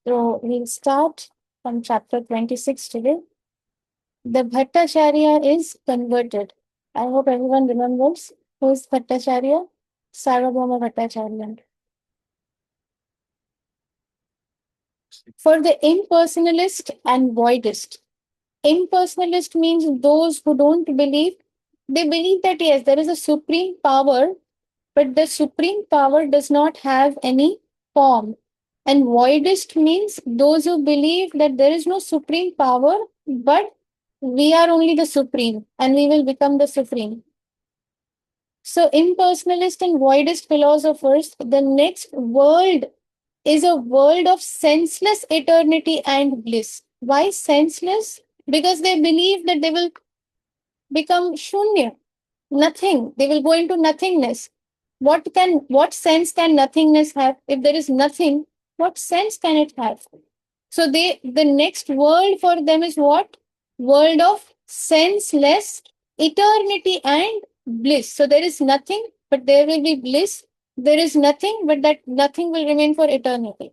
So we'll start from chapter 26 today. The Bhattacharya is converted. I hope everyone remembers who is Bhattacharya. Sarvabhauma Bhattacharya. For the impersonalist and voidist, impersonalist means those who don't believe. They believe that yes, there is a supreme power, but the supreme power does not have any form. And voidist means those who believe that there is no supreme power, but we are only the supreme and we will become the supreme. So, impersonalist and voidist philosophers, the next world is a world of senseless eternity and bliss. Why senseless? Because they believe that they will become shunya, nothing. They will go into nothingness. What sense can nothingness have? If there is nothing, what sense can it have? So the next world for them is what? World of senseless eternity and bliss. So there is nothing, but there will be bliss. There is nothing, but that nothing will remain for eternity.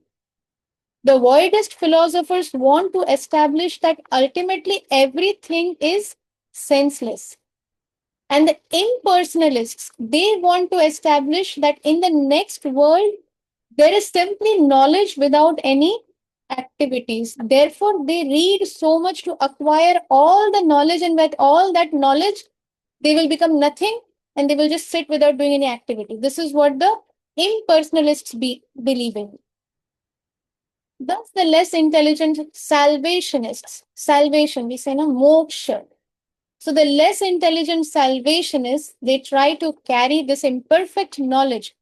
The voidist philosophers want to establish that ultimately everything is senseless. And the impersonalists, they want to establish that in the next world, there is simply knowledge without any activities. Therefore, they read so much to acquire all the knowledge, and with all that knowledge, they will become nothing and they will just sit without doing any activity. This is what the impersonalists believe in. Thus, the less intelligent salvationists, salvation, we say, no, moksha. So the less intelligent salvationists, they try to carry this imperfect knowledge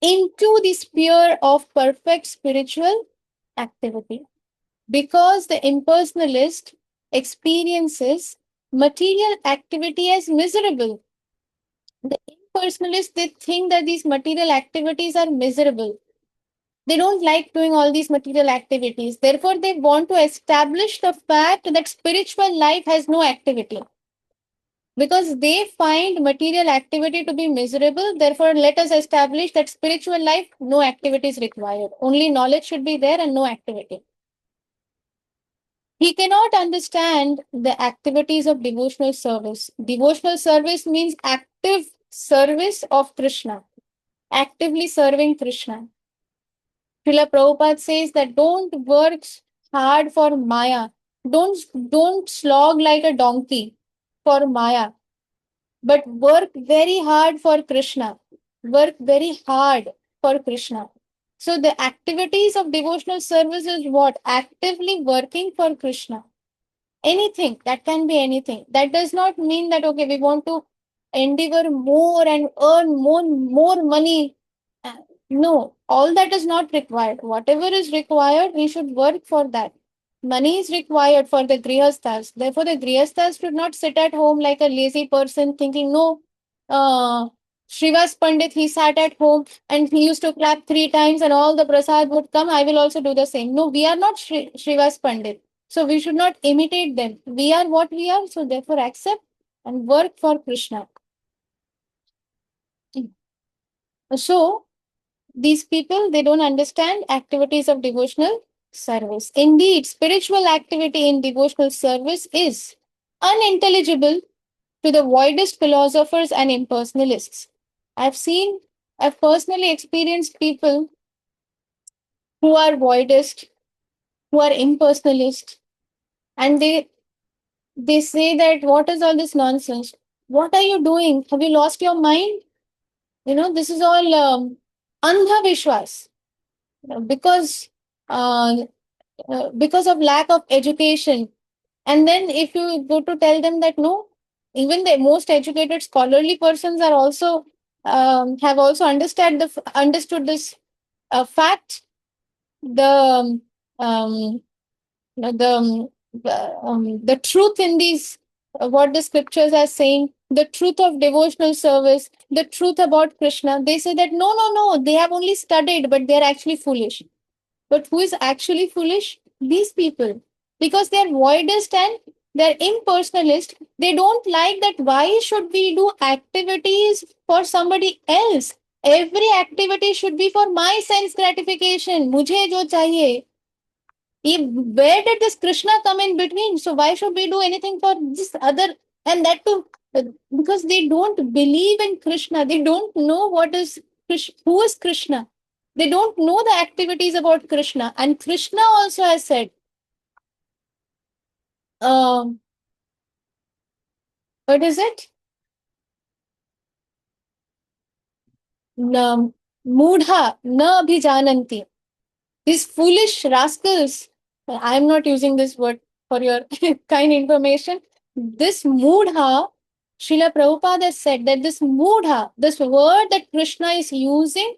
into the sphere of perfect spiritual activity. Because the impersonalist experiences material activity as miserable. The impersonalists, they think that these material activities are miserable. They don't like doing all these material activities. Therefore, they want to establish the fact that spiritual life has no activity. Because they find material activity to be miserable, therefore, let us establish that spiritual life, no activity is required. Only knowledge should be there and no activity. He cannot understand the activities of devotional service. Devotional service means active service of Krishna, actively serving Krishna. Srila Prabhupada says that don't work hard for Maya. Don't slog like a donkey for Maya, but work very hard for Krishna. Work very hard for Krishna. So the activities of devotional service is what? Actively working for Krishna. Anything, that can be anything. That does not mean that, okay, we want to endeavor more and earn more money. No, all that is not required. Whatever is required, we should work for that. Money is required for the grihasthas. Therefore, the grihasthas should not sit at home like a lazy person thinking, no, Srivas Pandit, he sat at home and he used to clap 3 times and all the prasad would come. I will also do the same. No, we are not Srivas Pandit. So we should not imitate them. We are what we are. So therefore, accept and work for Krishna. So these people, they don't understand activities of devotional service. Indeed, spiritual activity in devotional service is unintelligible to the voidist philosophers and impersonalists. I've personally experienced people who are voidist, who are impersonalist, and they say that what is all this nonsense? What are you doing? Have you lost your mind? This is all andha vishwas because uh, because of lack of education. And then if you go to tell them that no, even the most educated scholarly persons are also have also understood this fact, the um, the truth in these what the scriptures are saying, the truth of devotional service, the truth about Krishna. They say that no, they have only studied, but they are actually foolish. But who is actually foolish? These people. Because they're voidist and they're impersonalist. They don't like that. Why should we do activities for somebody else? Every activity should be for my sense gratification. मुझे जो चाहिए. Where did this Krishna come in between? So why should we do anything for this other? And that too, because they don't believe in Krishna. They don't know what is who is Krishna. They don't know the activities about Krishna. And Krishna also has said, um, what is it? Mudha na abhijananti. These foolish rascals, I am not using this word for your kind information. This mudha, Srila Prabhupada has said that this mudha, this word that Krishna is using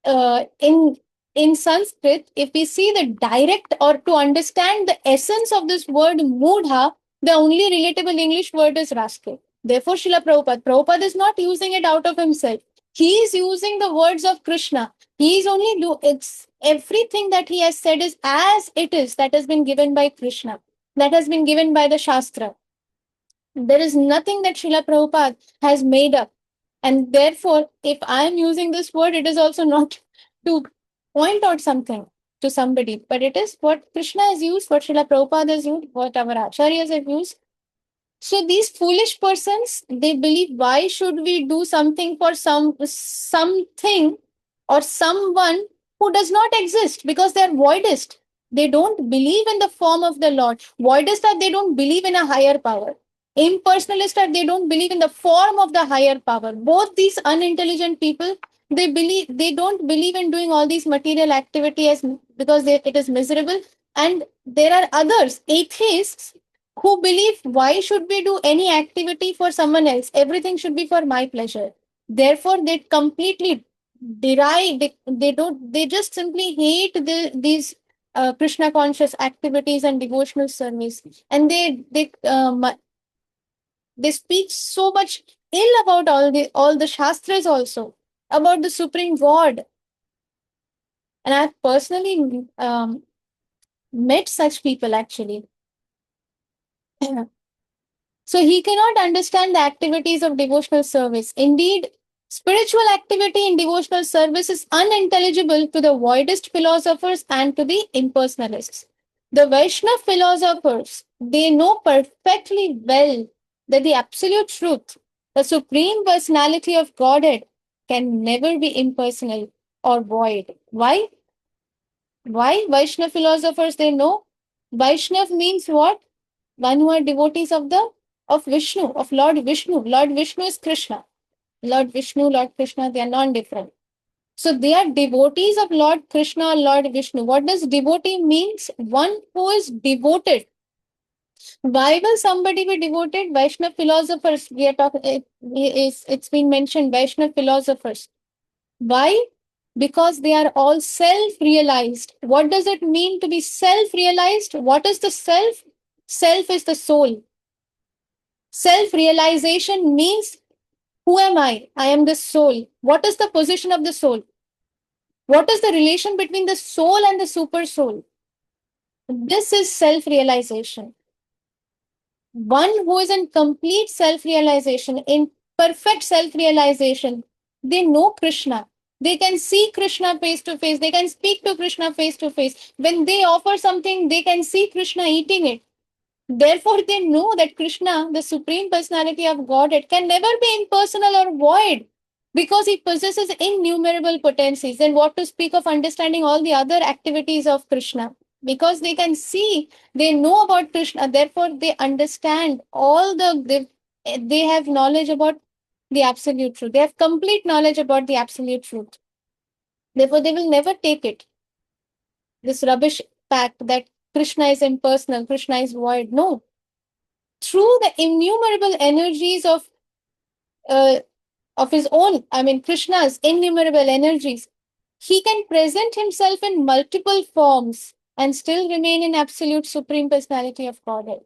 in Sanskrit, if we see the direct or to understand the essence of this word mudha, the only relatable English word is rascal. Therefore, Prabhupada is not using it out of himself. He is using the words of Krishna. He is only it's everything that he has said is as it is, that has been given by Krishna, that has been given by the Shastra. There is nothing that Srila Prabhupada has made up. And therefore, if I am using this word, it is also not to point out something to somebody, but it is what Krishna has used, what Srila Prabhupada has used, what our acharyas have used. So these foolish persons, they believe, why should we do something for something or someone who does not exist, because they are voidist. They don't believe in the form of the Lord. Voidist are they don't believe in a higher power. Impersonalist are they don't believe in the form of the higher power. Both these unintelligent people, they don't believe in doing all these material activity as because it is miserable. And there are others, atheists, who believe, why should we do any activity for someone else? Everything should be for my pleasure. Therefore, they completely deride, they just simply hate these Krishna conscious activities and devotional service. And they speak so much ill about all the Shastras also, about the Supreme God. And I've personally met such people actually. So he cannot understand the activities of devotional service. Indeed, spiritual activity in devotional service is unintelligible to the voidist philosophers and to the impersonalists. The Vaishnava philosophers, they know perfectly well that the absolute truth, the supreme personality of Godhead, can never be impersonal or void. Why? Why? Vaishnava philosophers, they know. Vaishnava means what? One who are devotees of Vishnu, of Lord Vishnu. Lord Vishnu is Krishna. Lord Vishnu, Lord Krishna, they are non-different. So they are devotees of Lord Krishna or Lord Vishnu. What does devotee means? One who is devoted. Why will somebody be devoted? Vaishnava philosophers. We are talking. It's been mentioned. Vaishnava philosophers. Why? Because they are all self-realized. What does it mean to be self-realized? What is the self? Self is the soul. Self-realization means, who am I? I am the soul. What is the position of the soul? What is the relation between the soul and the super soul? This is self-realization. One who is in complete self-realization, in perfect self-realization, they know Krishna. They can see Krishna face to face. They can speak to Krishna face to face. When they offer something, they can see Krishna eating it. Therefore, they know that Krishna, the Supreme Personality of Godhead, can never be impersonal or void because he possesses innumerable potencies. And what to speak of understanding all the other activities of Krishna? Because they can see, they know about Krishna, therefore they understand they have knowledge about the absolute truth. They have complete knowledge about the absolute truth. Therefore, they will never take it. This rubbish fact that Krishna is impersonal, Krishna is void. No, through the innumerable energies uh, of his own, I mean Krishna's innumerable energies, he can present himself in multiple forms and still remain in absolute supreme personality of Godhead.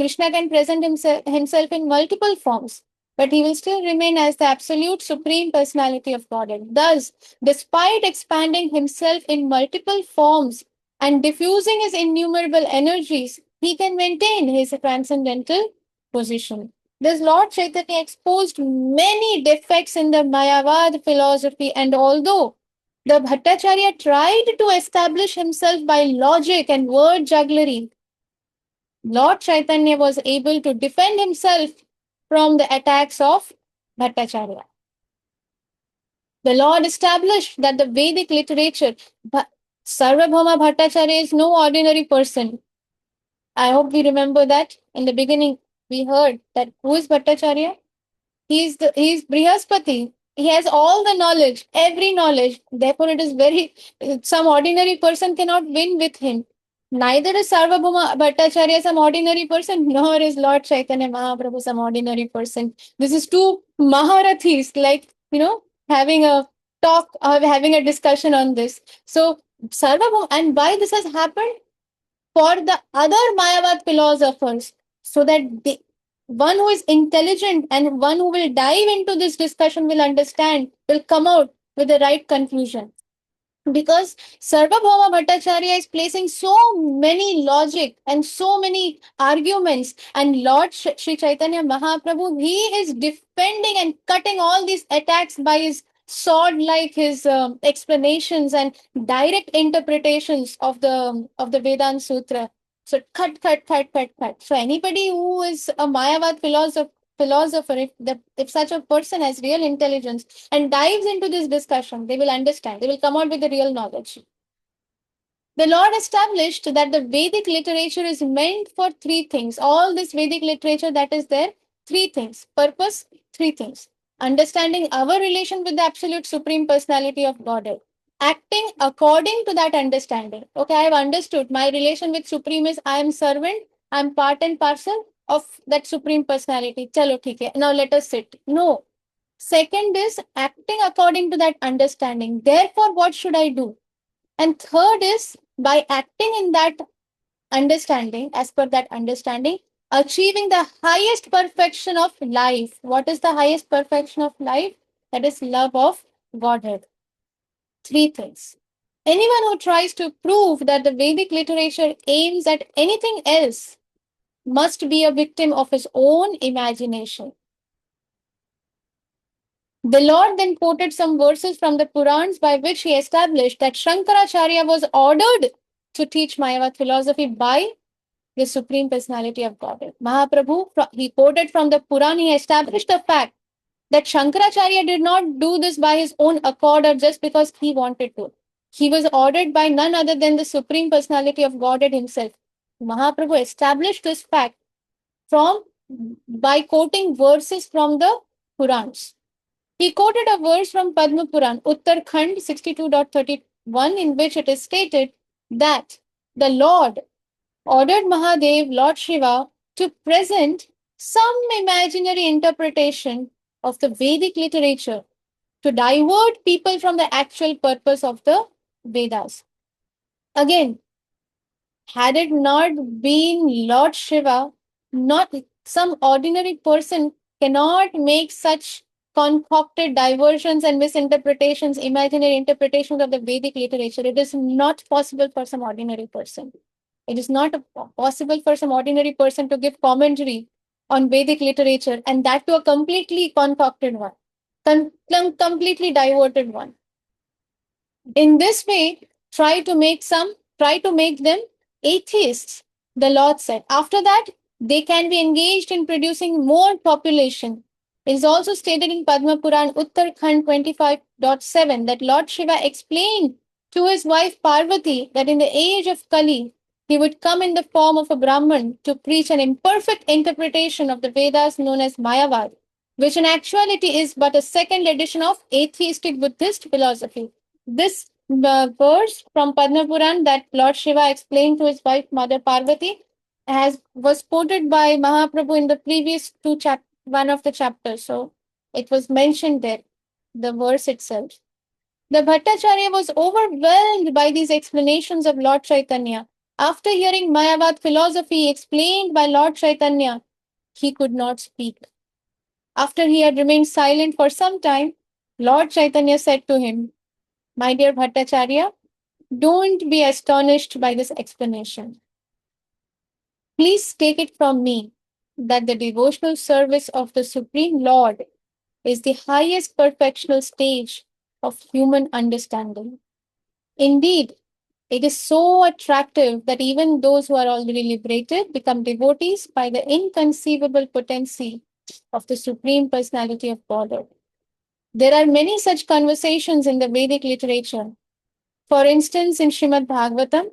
Krishna can present himself in multiple forms, but he will still remain as the absolute supreme personality of Godhead. Thus, despite expanding himself in multiple forms and diffusing his innumerable energies, he can maintain his transcendental position. This Lord Chaitanya exposed many defects in the Mayavad philosophy, and although the Bhattacharya tried to establish himself by logic and word jugglery, Lord Chaitanya was able to defend himself from the attacks of Bhattacharya. The Lord established that the Vedic literature, Sarvabhauma Bhattacharya is no ordinary person. I hope we remember that in the beginning we heard that who is Bhattacharya? He's Brihaspati. He has all the knowledge, every knowledge. Therefore, it is very some ordinary person cannot win with him. Neither is Sarvabhauma Bhattacharya some ordinary person, nor is Lord Chaitanya Mahaprabhu some ordinary person. This is two Maharathis, like having a talk, having a discussion on this. So Sarvabhauma, and why this has happened? For the other Mayavad philosophers, so that one who is intelligent and one who will dive into this discussion will understand, will come out with the right conclusion. Because Sarvabhauma Bhattacharya is placing so many logic and so many arguments, and Lord Sri Chaitanya Mahaprabhu, he is defending and cutting all these attacks by his sword, like his explanations and direct interpretations of the Vedanta Sutra. So cut. So anybody who is a Mayavad philosopher, if such a person has real intelligence and dives into this discussion, they will understand. They will come out with the real knowledge. The Lord established that the Vedic literature is meant for three things. All this Vedic literature that is there, three things. Purpose, three things. Understanding our relation with the absolute supreme personality of Godhead. Acting according to that understanding. Okay, I have understood. My relation with Supreme is I am servant, I am part and parcel of that supreme personality. Chalo, theek hai. Now let us sit. No. Second is acting according to that understanding. Therefore, what should I do? And third is by acting in that understanding, as per that understanding, achieving the highest perfection of life. What is the highest perfection of life? That is love of Godhead. Three things. Anyone who tries to prove that the Vedic literature aims at anything else must be a victim of his own imagination. The Lord then quoted some verses from the Purans by which he established that Shankaracharya was ordered to teach Mayavad philosophy by the Supreme Personality of Godhead. Mahaprabhu, he quoted from the Puran, he established the fact that Shankaracharya did not do this by his own accord or just because he wanted to. He was ordered by none other than the Supreme Personality of Godhead himself. Mahaprabhu established this fact from by quoting verses from the Purans. He quoted a verse from Padma Puran, Uttarakhand 62.31, in which it is stated that the Lord ordered Mahadev, Lord Shiva, to present some imaginary interpretation of the Vedic literature to divert people from the actual purpose of the Vedas. Again, had it not been Lord Shiva, not some ordinary person cannot make such concocted diversions and misinterpretations, imaginary interpretations of the Vedic literature. It is not possible for some ordinary person. It is not possible for some ordinary person to give commentary on Vedic literature, and that to a completely concocted one, completely diverted one. In this way, try to make them atheists, the Lord said. After that, they can be engaged in producing more population. It is also stated in Padma Puran Uttarakhand 25.7 that Lord Shiva explained to his wife Parvati that in the age of Kali, he would come in the form of a Brahman to preach an imperfect interpretation of the Vedas known as Mayavad, which in actuality is but a second edition of atheistic Buddhist philosophy. This verse from Padma Puran that Lord Shiva explained to his wife Mother Parvati was quoted by Mahaprabhu in the previous one of the chapters. So it was mentioned there, the verse itself. The Bhattacharya was overwhelmed by these explanations of Lord Chaitanya. After hearing Mayavad philosophy explained by Lord Chaitanya, he could not speak. After he had remained silent for some time, Lord Chaitanya said to him, "My dear Bhattacharya, don't be astonished by this explanation. Please take it from me that the devotional service of the Supreme Lord is the highest perfectional stage of human understanding. Indeed, it is so attractive that even those who are already liberated become devotees by the inconceivable potency of the Supreme Personality of Godhead. There are many such conversations in the Vedic literature. For instance, in Srimad Bhagavatam,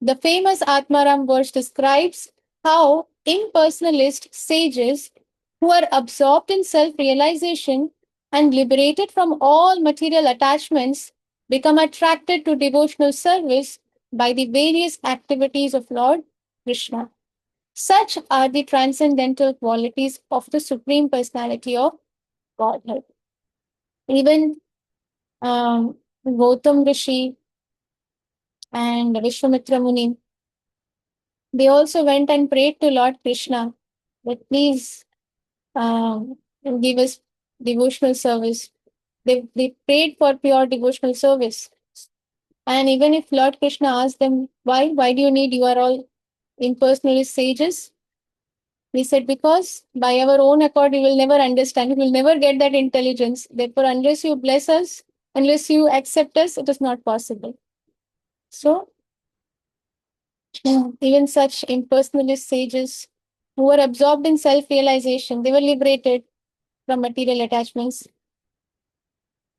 the famous Atmaram verse describes how impersonalist sages who are absorbed in self realization and liberated from all material attachments become attracted to devotional service by the various activities of Lord Krishna. Such are the transcendental qualities of the Supreme Personality of Godhead. Even Gautam Rishi and Vishwamitra Muni, they also went and prayed to Lord Krishna that please um, give us devotional service. They prayed for pure devotional service. And even if Lord Krishna asked them, why do you need, you are all impersonalist sages? He said, because by our own accord, we will never understand, we will never get that intelligence. Therefore, unless you bless us, unless you accept us, it is not possible. So, even such impersonalist sages who were absorbed in self realization, they were liberated from material attachments.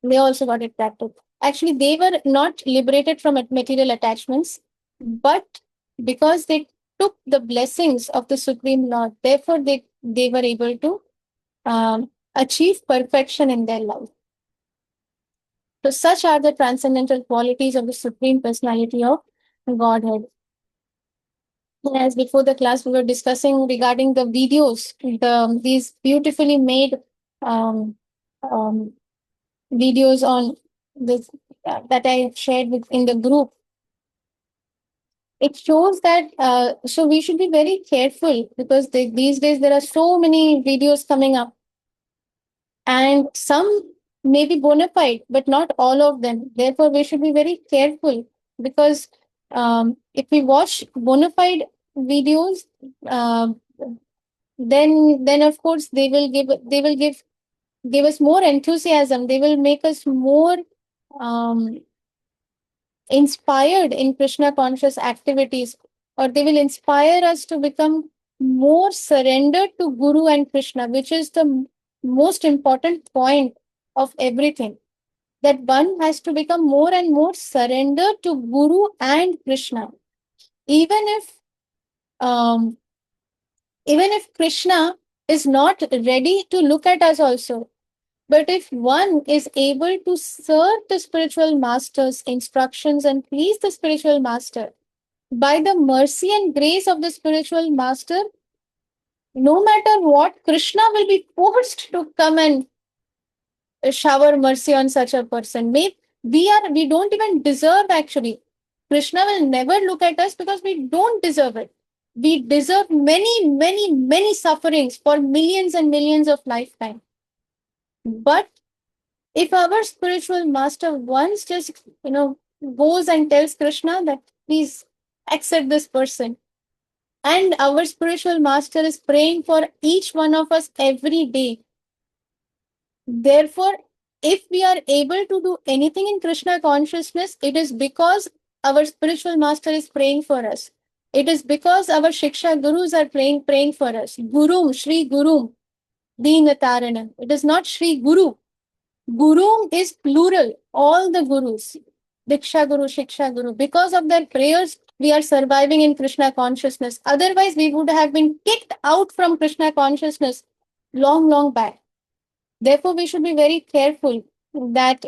They also got attracted. Actually, they were not liberated from material attachments, but because they took the blessings of the Supreme Lord, therefore they were able to achieve perfection in their life. So, such are the transcendental qualities of the Supreme Personality of Godhead. As before the class, we were discussing regarding the videos, these beautifully made um, um, videos on this that I shared with in the group. It shows that so we should be very careful because these days there are so many videos coming up, and some may be bona fide, but not all of them. Therefore, we should be very careful because if we watch bona fide videos, um then of course they will give us more enthusiasm. They will make us more um, inspired in Krishna conscious activities, or they will inspire us to become more surrendered to Guru and Krishna, which is the most important point of everything. That one has to become more and more surrendered to Guru and Krishna. Even if um, even if Krishna is not ready to look at us also, but if one is able to serve the spiritual master's instructions and please the spiritual master, by the mercy and grace of the spiritual master, no matter what, Krishna will be forced to come and shower mercy on such a person. We don't even deserve actually. Krishna will never look at us because we don't deserve it. We deserve many, many, many sufferings for millions and millions of lifetime. But if our spiritual master once just, goes and tells Krishna that please accept this person, and our spiritual master is praying for each one of us every day. Therefore, if we are able to do anything in Krishna consciousness, it is because our spiritual master is praying for us. It is because our Shiksha Gurus are praying for us. Gurum, Shri Gurum, Deenataranam. It is not Shri Guru. Guru is plural, all the Gurus. Diksha Guru, Shiksha Guru. Because of their prayers, we are surviving in Krishna consciousness. Otherwise, we would have been kicked out from Krishna consciousness long, long back. Therefore, we should be very careful that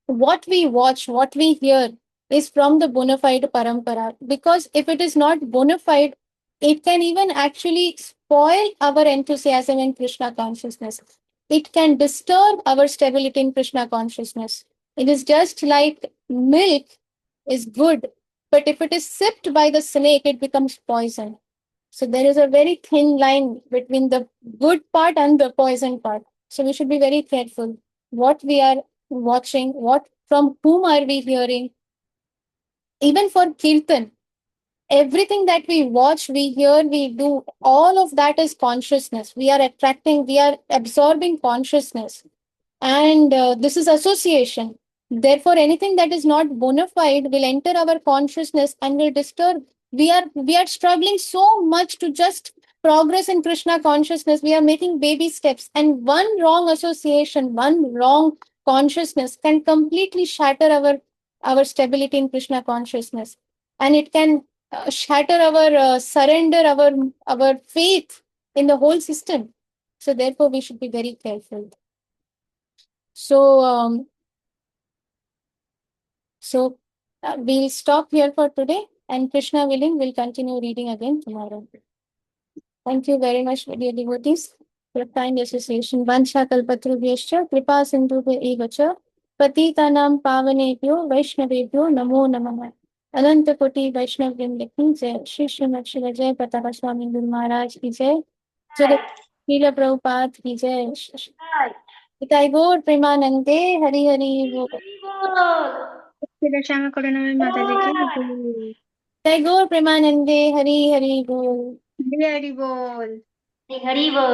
what we watch, what we hear is from the bona fide parampara. Because if it is not bona fide, it can even actually spoil our enthusiasm in Krishna consciousness. It can disturb our stability in Krishna consciousness. It is just like milk is good, but if it is sipped by the snake, it becomes poison. So there is a very thin line between the good part and the poison part. So we should be very careful what we are watching, what from whom are we hearing. Even for kirtan, Everything that we watch, we hear, we do, all of that is consciousness. We are attracting, we are absorbing consciousness. And this is association. Therefore, anything that is not bona fide will enter our consciousness and will disturb. We are struggling so much to just progress in Krishna consciousness. We are making baby steps, and one wrong association, one wrong consciousness can completely shatter our stability in Krishna consciousness, and it can shatter our surrender, our faith in the whole system. So therefore, we should be very careful. So, we'll stop here for today, and Krishna willing, we'll continue reading again tomorrow. Thank you very much, dear devotees, for your kind association. Vancha kalpatrubhyascha, kripa sindhubhya eva cha, patitanam pavanebhyo, vaishnavebhyo, namo namaha. अनंत कोटि वैष्णव वृंद की जय। श्री श्रीमद श्री जय प्रताप स्वामी गुरु महाराज की जय। जगत शील प्रभुपाद की जय। पिताई गौर प्रेमानंदे हरि हरि बोल। श्यामा करुणामयी माता जी की जय गौर प्रेमानंदे हरि हरि बोल। हरि हरि बोल। हरी बोल।